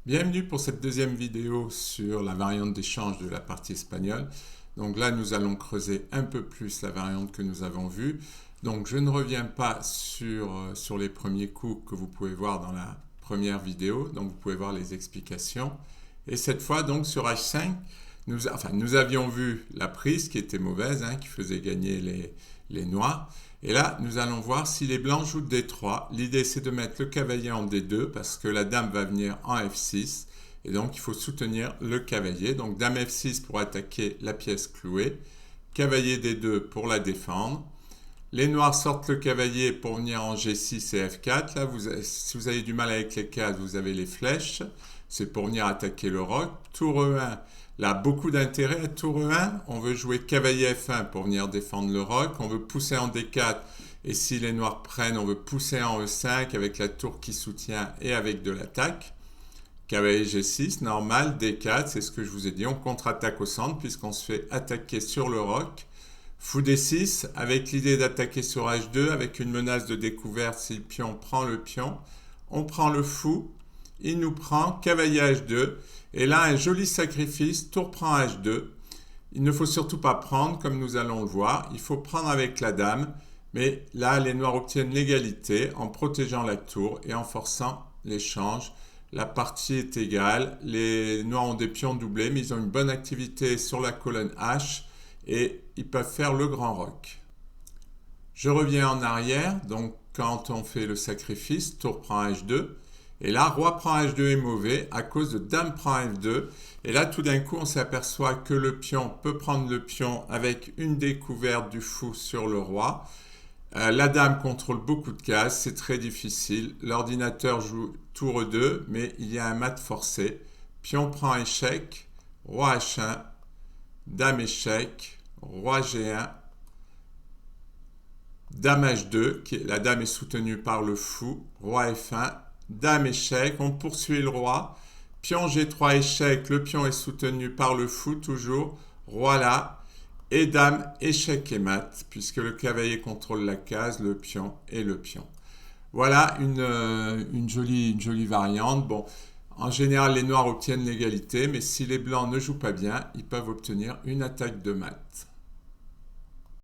Bienvenue pour cette deuxième vidéo sur la variante d'échange de la partie espagnole. Donc là, nous allons creuser un peu plus la variante que nous avons vue. Donc je ne reviens pas sur les premiers coups que vous pouvez voir dans la première vidéo. Donc vous pouvez voir les explications. Et cette fois, donc sur H5, nous avions vu la prise qui était mauvaise, qui faisait gagner les noirs. Et là, nous allons voir si les blancs jouent D3. L'idée, c'est de mettre le cavalier en D2 parce que la dame va venir en F6. Et donc, il faut soutenir le cavalier. Donc, dame F6 pour attaquer la pièce clouée. Cavalier D2 pour la défendre. Les noirs sortent le cavalier pour venir en G6 et F4. Là, si vous avez du mal avec les cases, vous avez les flèches. C'est pour venir attaquer le roc. Tour E1. Là, beaucoup d'intérêt à tour E1. On veut jouer cavalier F1 pour venir défendre le roc. On veut pousser en D4. Et si les noirs prennent, on veut pousser en E5 avec la tour qui soutient et avec de l'attaque. Cavalier G6, normal. D4, c'est ce que je vous ai dit. On contre-attaque au centre puisqu'on se fait attaquer sur le roc. Fou D6 avec l'idée d'attaquer sur H2 avec une menace de découverte si le pion prend le pion. On prend le fou. Il nous prend cavalier H2. Et là, un joli sacrifice, tour prend H2. Il ne faut surtout pas prendre, comme nous allons le voir. Il faut prendre avec la dame. Mais là, les noirs obtiennent l'égalité en protégeant la tour et en forçant l'échange. La partie est égale. Les noirs ont des pions doublés, mais ils ont une bonne activité sur la colonne H. Et ils peuvent faire le grand roc. Je reviens en arrière. Donc, quand on fait le sacrifice, tour prend H2. Et là, roi prend H2 est mauvais à cause de dame prend F2. Et là, tout d'un coup, on s'aperçoit que le pion peut prendre le pion avec une découverte du fou sur le roi. La dame contrôle beaucoup de cases, c'est très difficile. L'ordinateur joue tour E2, mais il y a un mat forcé. Pion prend échec, roi H1, dame échec, roi G1, dame H2, la dame est soutenue par le fou, roi F1, dame échec, on poursuit le roi, pion G3 échec, le pion est soutenu par le fou toujours, roi là, et dame échec et mat, puisque le cavalier contrôle la case, le pion et le pion. Voilà une jolie variante. Bon, en général, les noirs obtiennent l'égalité, mais si les blancs ne jouent pas bien, ils peuvent obtenir une attaque de mat.